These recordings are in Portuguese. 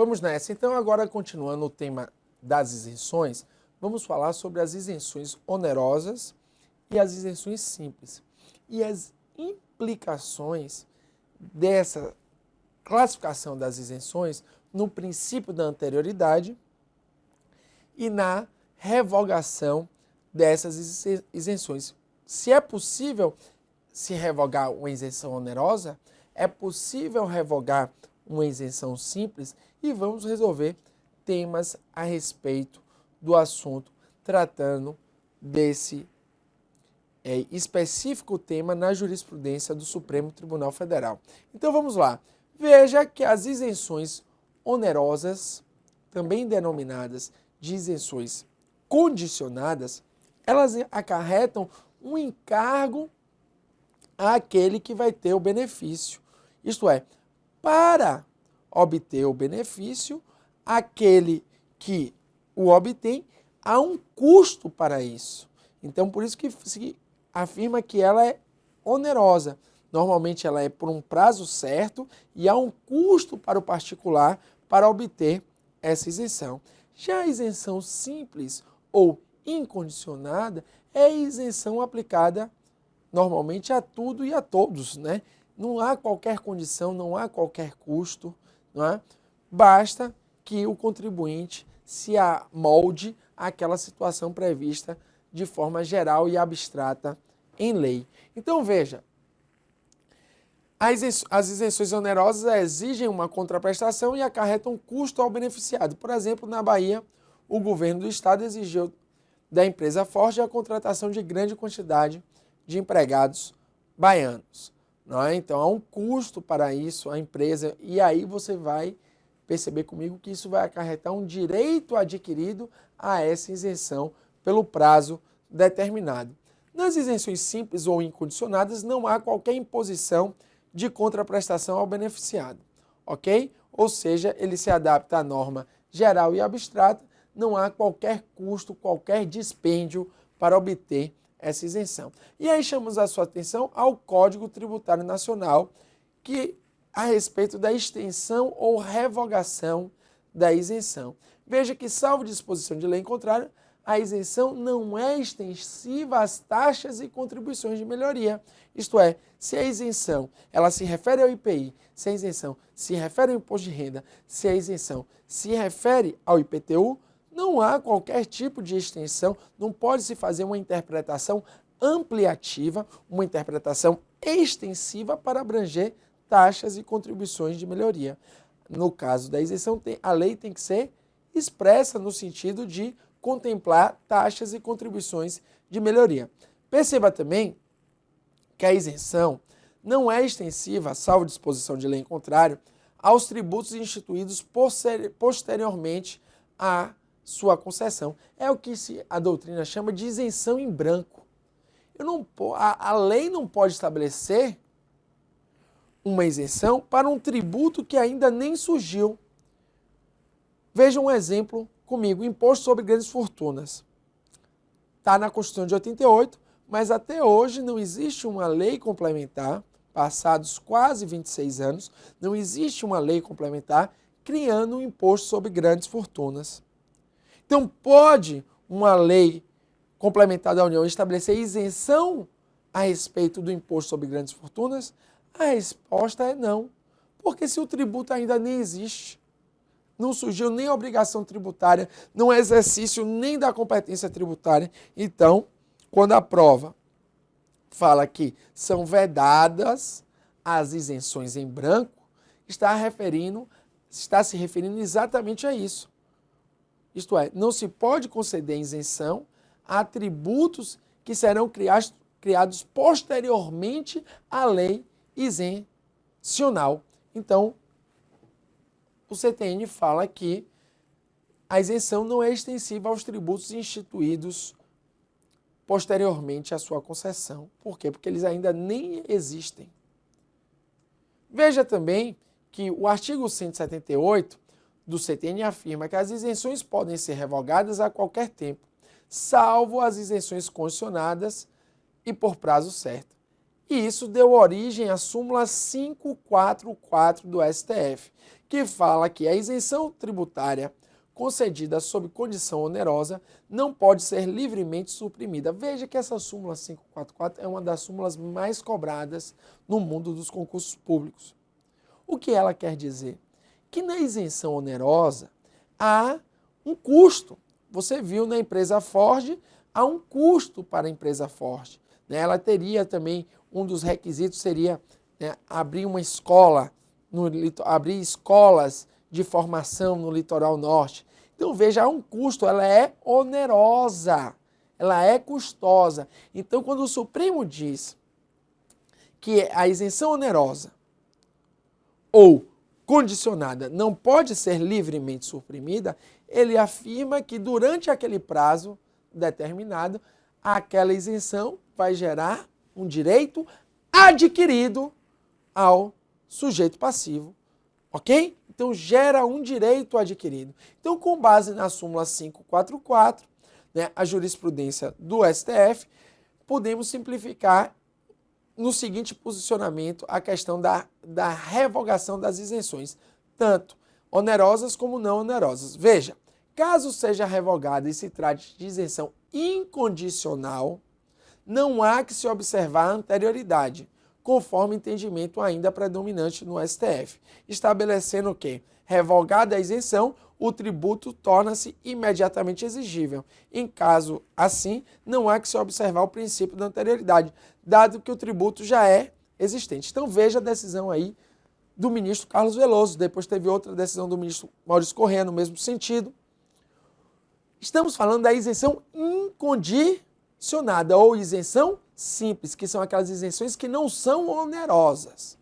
Vamos nessa. Então, agora continuando o tema das isenções, vamos falar sobre as isenções onerosas e as isenções simples. E as implicações dessa classificação das isenções no princípio da anterioridade e na revogação dessas isenções. Se é possível se revogar uma isenção onerosa, é possível revogar uma isenção simples e vamos resolver temas a respeito do assunto, tratando desse específico tema na jurisprudência do Supremo Tribunal Federal. Então vamos lá. Veja que as isenções onerosas, também denominadas de isenções condicionadas, elas acarretam um encargo àquele que vai ter o benefício. Isto é, para obter o benefício, aquele que o obtém, há um custo para isso. Então, por isso que se afirma que ela é onerosa. Normalmente ela é por um prazo certo e há um custo para o particular para obter essa isenção. Já a isenção simples ou incondicionada é a isenção aplicada normalmente a tudo e a todos, né? Não há qualquer condição, não há qualquer custo, não é? Basta que o contribuinte se amolde àquela situação prevista de forma geral e abstrata em lei. Então, veja, as isenções onerosas exigem uma contraprestação e acarretam custo ao beneficiado. Por exemplo, na Bahia, o governo do estado exigiu da empresa Forte a contratação de grande quantidade de empregados baianos. Não é? Então, há um custo para isso, a empresa, e aí você vai perceber comigo que isso vai acarretar um direito adquirido a essa isenção pelo prazo determinado. Nas isenções simples ou incondicionadas, não há qualquer imposição de contraprestação ao beneficiado, ok? Ou seja, ele se adapta à norma geral e abstrata, não há qualquer custo, qualquer dispêndio para obter essa isenção. E aí chamamos a sua atenção ao Código Tributário Nacional, que a respeito da extensão ou revogação da isenção. Veja que, salvo disposição de lei em contrário, a isenção não é extensiva às taxas e contribuições de melhoria. Isto é, se a isenção ela se refere ao IPI, se a isenção se refere ao imposto de renda, se a isenção se refere ao IPTU, não há qualquer tipo de extensão, não pode se fazer uma interpretação ampliativa, uma interpretação extensiva para abranger taxas e contribuições de melhoria. No caso da isenção, a lei tem que ser expressa no sentido de contemplar taxas e contribuições de melhoria. Perceba também que a isenção não é extensiva, salvo disposição de lei em contrário, aos tributos instituídos posteriormente à sua concessão. É o que a doutrina chama de isenção em branco. A lei não pode estabelecer uma isenção para um tributo que ainda nem surgiu. Veja um exemplo comigo, imposto sobre grandes fortunas. Está na Constituição de 88, mas até hoje não existe uma lei complementar, passados quase 26 anos, não existe uma lei complementar criando um imposto sobre grandes fortunas. Então, pode uma lei complementar da União estabelecer isenção a respeito do imposto sobre grandes fortunas? A resposta é não, porque se o tributo ainda nem existe, não surgiu nem a obrigação tributária, não é exercício nem da competência tributária. Então, quando a prova fala que são vedadas as isenções em branco, está se referindo exatamente a isso. Isto é, não se pode conceder isenção a tributos que serão criados posteriormente à lei isencional. Então, o CTN fala que a isenção não é extensiva aos tributos instituídos posteriormente à sua concessão. Por quê? Porque eles ainda nem existem. Veja também que o artigo 178 do CTN afirma que as isenções podem ser revogadas a qualquer tempo, salvo as isenções condicionadas e por prazo certo. E isso deu origem à súmula 544 do STF, que fala que a isenção tributária concedida sob condição onerosa não pode ser livremente suprimida. Veja que essa súmula 544 é uma das súmulas mais cobradas no mundo dos concursos públicos. O que ela quer dizer? Que na isenção onerosa há um custo. Você viu na empresa Ford, há um custo para a empresa Ford. Ela teria também, um dos requisitos seria abrir uma escola, abrir escolas de formação no litoral norte. Então veja, há um custo, ela é onerosa, ela é custosa. Então quando o Supremo diz que a isenção onerosa ou condicionada não pode ser livremente suprimida, ele afirma que durante aquele prazo determinado, aquela isenção vai gerar um direito adquirido ao sujeito passivo, ok? Então, gera um direito adquirido. Então, com base na súmula 544, a jurisprudência do STF, podemos simplificar no seguinte posicionamento a questão da revogação das isenções, tanto onerosas como não onerosas. Veja, caso seja revogada e se trate de isenção incondicional, não há que se observar a anterioridade, conforme entendimento ainda predominante no STF, estabelecendo que, revogada a isenção, o tributo torna-se imediatamente exigível. Em caso assim, não há que se observar o princípio da anterioridade, dado que o tributo já é existente. Então veja a decisão aí do ministro Carlos Veloso, depois teve outra decisão do ministro Maurício Corrêa no mesmo sentido. Estamos falando da isenção incondicionada ou isenção simples, que são aquelas isenções que não são onerosas.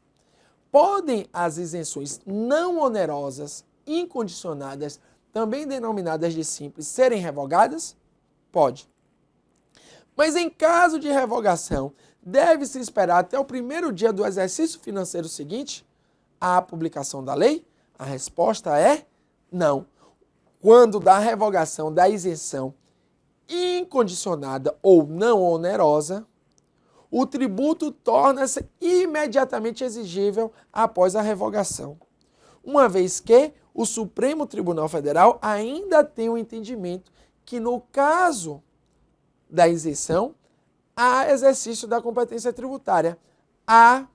Podem as isenções não onerosas, incondicionadas, também denominadas de simples, serem revogadas? Pode. Mas em caso de revogação, deve-se esperar até o primeiro dia do exercício financeiro seguinte à publicação da lei? A resposta é não. Quando da revogação da isenção incondicionada ou não onerosa, o tributo torna-se imediatamente exigível após a revogação, uma vez que o Supremo Tribunal Federal ainda tem o entendimento que, no caso da isenção, há exercício da competência tributária, há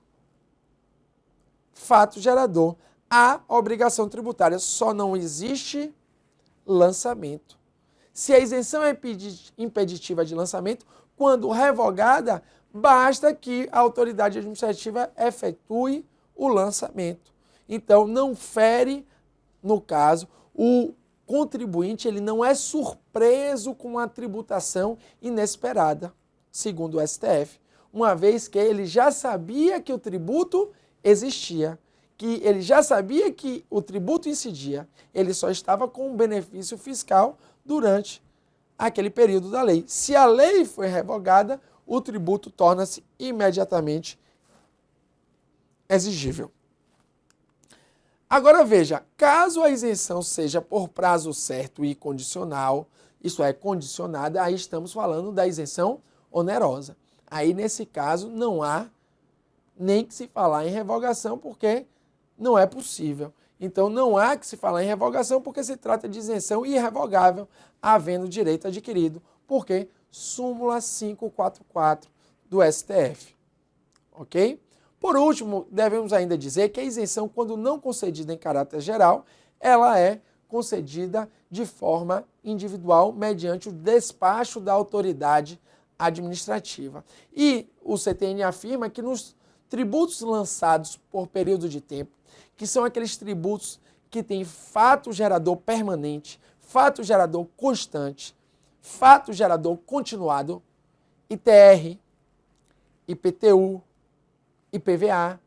fato gerador, há obrigação tributária, só não existe lançamento. Se a isenção é impeditiva de lançamento, quando revogada, basta que a autoridade administrativa efetue o lançamento. Então, não fere, no caso, o contribuinte, ele não é surpreso com a tributação inesperada, segundo o STF, uma vez que ele já sabia que o tributo existia, que ele já sabia que o tributo incidia, ele só estava com um benefício fiscal durante aquele período da lei. Se a lei foi revogada, o tributo torna-se imediatamente exigível. Agora veja, caso a isenção seja por prazo certo e condicional, isso é, condicionada, aí estamos falando da isenção onerosa. Aí, nesse caso, não há nem que se falar em revogação, porque não é possível. Então, não há que se falar em revogação, porque se trata de isenção irrevogável, havendo direito adquirido, porque súmula 544 do STF. Ok? Por último, devemos ainda dizer que a isenção, quando não concedida em caráter geral, ela é concedida de forma individual mediante o despacho da autoridade administrativa. E o CTN afirma que nos tributos lançados por período de tempo, que são aqueles tributos que têm fato gerador permanente, fato gerador constante, fato gerador continuado, ITR, IPTU, IPVA,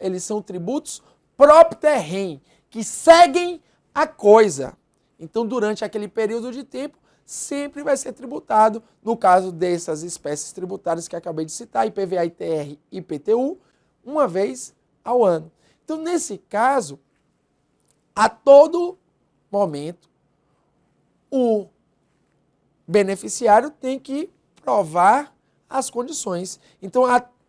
eles são tributos propter rem, que seguem a coisa. Então, durante aquele período de tempo, sempre vai ser tributado, no caso dessas espécies tributárias que acabei de citar, IPVA, ITR, IPTU, uma vez ao ano. Então, nesse caso, a todo momento, o beneficiário tem que provar as condições. Então,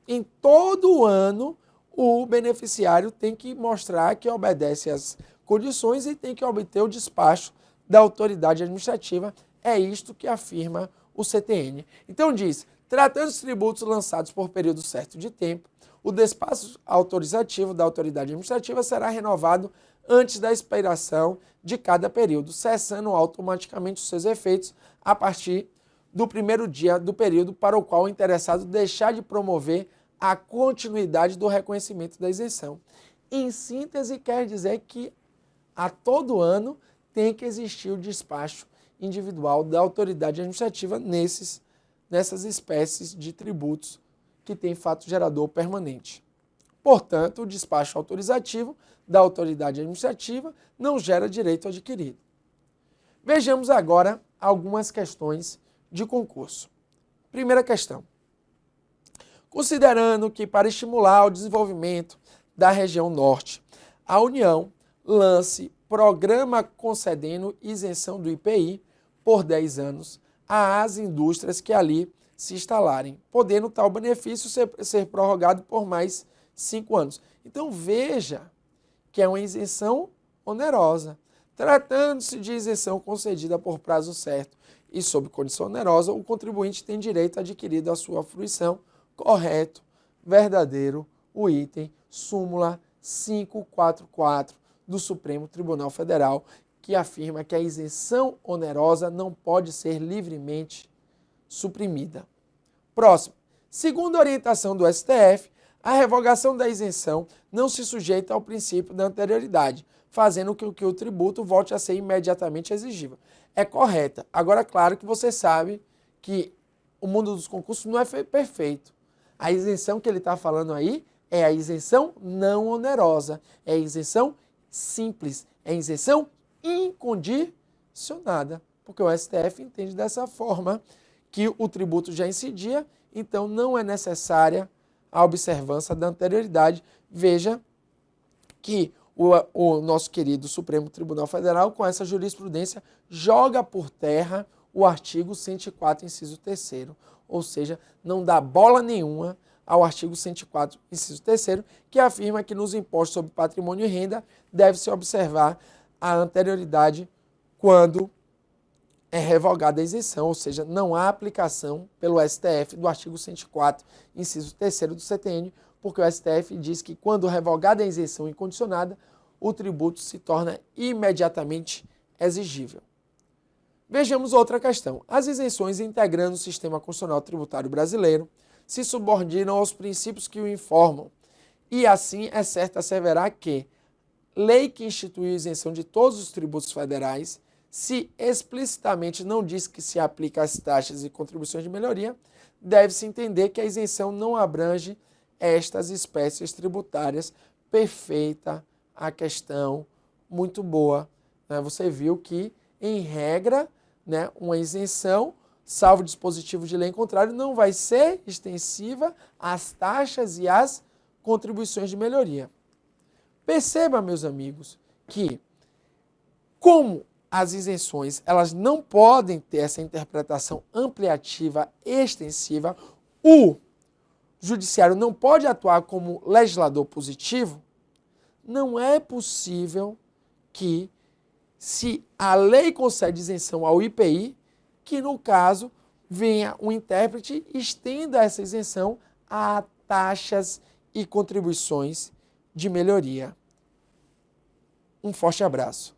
em todo ano, o beneficiário tem que mostrar que obedece às condições e tem que obter o despacho da autoridade administrativa. É isto que afirma o CTN. Então diz, tratando os tributos lançados por período certo de tempo, o despacho autorizativo da autoridade administrativa será renovado antes da expiração de cada período, cessando automaticamente os seus efeitos a partir do primeiro dia do período para o qual o interessado deixar de promover a continuidade do reconhecimento da isenção. Em síntese, quer dizer que a todo ano tem que existir o despacho individual da autoridade administrativa nessas espécies de tributos que tem fato gerador permanente. Portanto, o despacho autorizativo da autoridade administrativa não gera direito adquirido. Vejamos agora algumas questões de concurso. Primeira questão. Considerando que para estimular o desenvolvimento da região norte, a União lance programa concedendo isenção do IPI por 10 anos às indústrias que ali se instalarem, podendo tal benefício ser prorrogado por mais 5 anos. Então veja que é uma isenção onerosa. Tratando-se de isenção concedida por prazo certo e sob condição onerosa, o contribuinte tem direito adquirido à sua fruição, correto, verdadeiro, o item súmula 544 do Supremo Tribunal Federal, que afirma que a isenção onerosa não pode ser livremente suprimida. Próximo. Segundo a orientação do STF, a revogação da isenção não se sujeita ao princípio da anterioridade, fazendo com que o tributo volte a ser imediatamente exigível. É correta. Agora, claro que você sabe que o mundo dos concursos não é perfeito. A isenção que ele está falando aí é a isenção não onerosa, é a isenção simples, é a isenção incondicionada, porque o STF entende dessa forma que o tributo já incidia, então não é necessária a observância da anterioridade. Veja que o nosso querido Supremo Tribunal Federal, com essa jurisprudência, joga por terra o artigo 104, inciso 3º, ou seja, não dá bola nenhuma ao artigo 104, inciso 3º, que afirma que nos impostos sobre patrimônio e renda deve-se observar a anterioridade quando é revogada a isenção, ou seja, não há aplicação pelo STF do artigo 104, inciso 3º do CTN, porque o STF diz que quando revogada a isenção incondicionada, o tributo se torna imediatamente exigível. Vejamos outra questão. As isenções integrando o sistema constitucional tributário brasileiro se subordinam aos princípios que o informam, e assim é certo asseverar que lei que institui a isenção de todos os tributos federais, se explicitamente não diz que se aplica às taxas e contribuições de melhoria, deve-se entender que a isenção não abrange estas espécies tributárias. Perfeita a questão, muito boa. Você viu que, em regra, uma isenção, salvo dispositivo de lei em contrário, não vai ser extensiva às taxas e às contribuições de melhoria. Perceba, meus amigos, que como as isenções elas não podem ter essa interpretação ampliativa extensiva, o judiciário não pode atuar como legislador positivo, não é possível que, se a lei concede isenção ao IPI, que no caso venha um intérprete e estenda essa isenção a taxas e contribuições de melhoria. Um forte abraço.